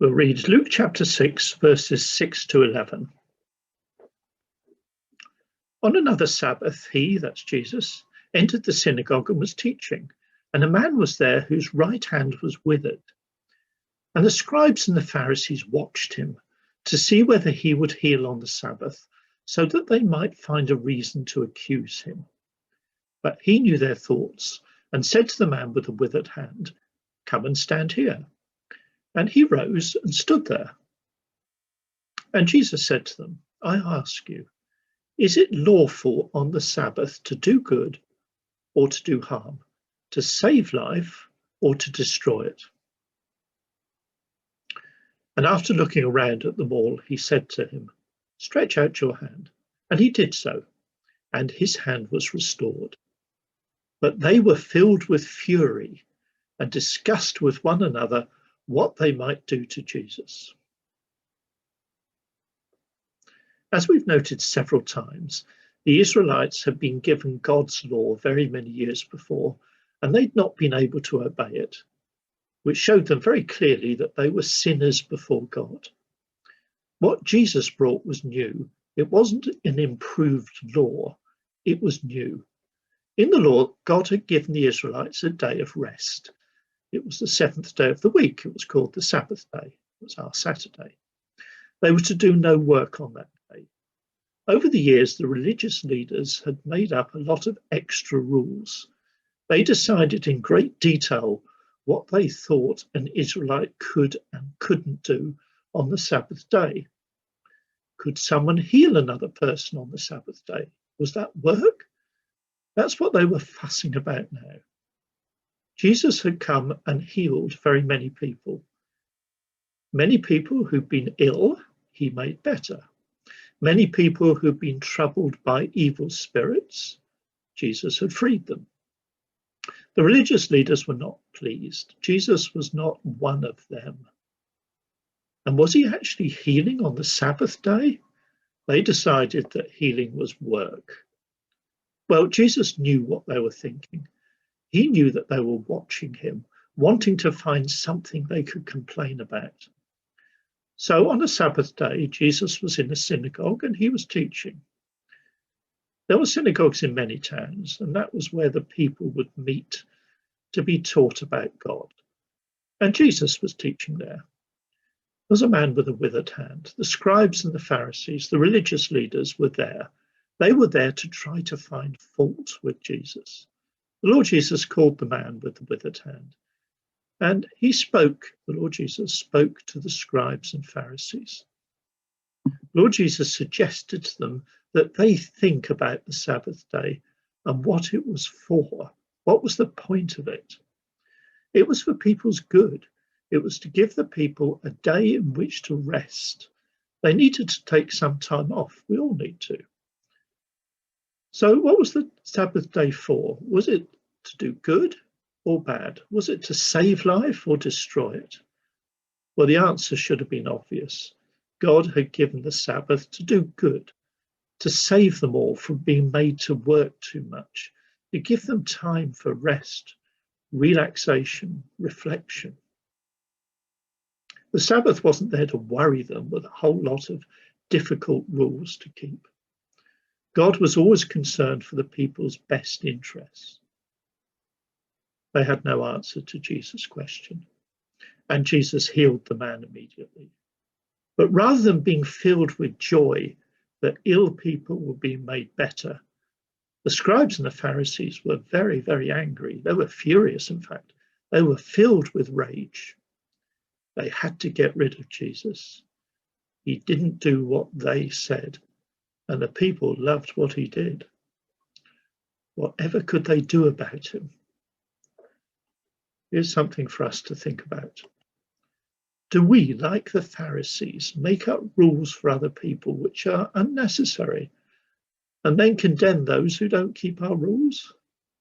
We'll read Luke chapter 6, verses 6 to 11. On another Sabbath, he, that's Jesus, entered the synagogue and was teaching, and a man was there whose right hand was withered. And the scribes and the Pharisees watched him to see whether he would heal on the Sabbath, so that they might find a reason to accuse him. But he knew their thoughts and said to the man with the withered hand, "Come and stand here." And he rose and stood there. And Jesus said to them, "I ask you, is it lawful on the Sabbath to do good or to do harm, to save life or to destroy it?" And after looking around at them all, he said to him, "Stretch out your hand." And he did so, and his hand was restored. But they were filled with fury and discussed with one another what they might do to Jesus. As we've noted several times, the Israelites had been given God's law very many years before, and they'd not been able to obey it, which showed them very clearly that they were sinners before God. What Jesus brought was new. It wasn't an improved law, it was new. In the law, God had given the Israelites a day of rest. It was the seventh day of the week. It was called the Sabbath day. It was our Saturday. They were to do no work on that day. Over the years, the religious leaders had made up a lot of extra rules. They decided in great detail what they thought an Israelite could and couldn't do on the Sabbath day. Could someone heal another person on the Sabbath day? Was that work? That's what they were fussing about now. Jesus had come and healed very many people. Many people who'd been ill, he made better. Many people who'd been troubled by evil spirits, Jesus had freed them. The religious leaders were not pleased. Jesus was not one of them. And was he actually healing on the Sabbath day? They decided that healing was work. Well, Jesus knew what they were thinking. He knew that they were watching him, wanting to find something they could complain about. So on a Sabbath day, Jesus was in a synagogue and he was teaching. There were synagogues in many towns, and that was where the people would meet to be taught about God. And Jesus was teaching there. There was a man with a withered hand. The scribes and the Pharisees, the religious leaders, were there. They were there to try to find fault with Jesus. The Lord Jesus called the man with the withered hand, and the Lord Jesus spoke to the scribes and Pharisees. The Lord Jesus suggested to them that they think about the Sabbath day and what it was for. What was the point of it? It was for people's good. It was to give the people a day in which to rest. They needed to take some time off. We all need to. So what was the Sabbath day for? Was it to do good or bad? Was it to save life or destroy it? Well, the answer should have been obvious. God had given the Sabbath to do good, to save them all from being made to work too much, to give them time for rest, relaxation, reflection. The Sabbath wasn't there to worry them with a whole lot of difficult rules to keep. God was always concerned for the people's best interests. They had no answer to Jesus' question, and Jesus healed the man immediately. But rather than being filled with joy that ill people were being made better, the scribes and the Pharisees were very, very angry. They were furious, in fact. They were filled with rage. They had to get rid of Jesus. He didn't do what they said, and the people loved what he did. Whatever could they do about him? Here's something for us to think about. Do we, like the Pharisees, make up rules for other people which are unnecessary and then condemn those who don't keep our rules?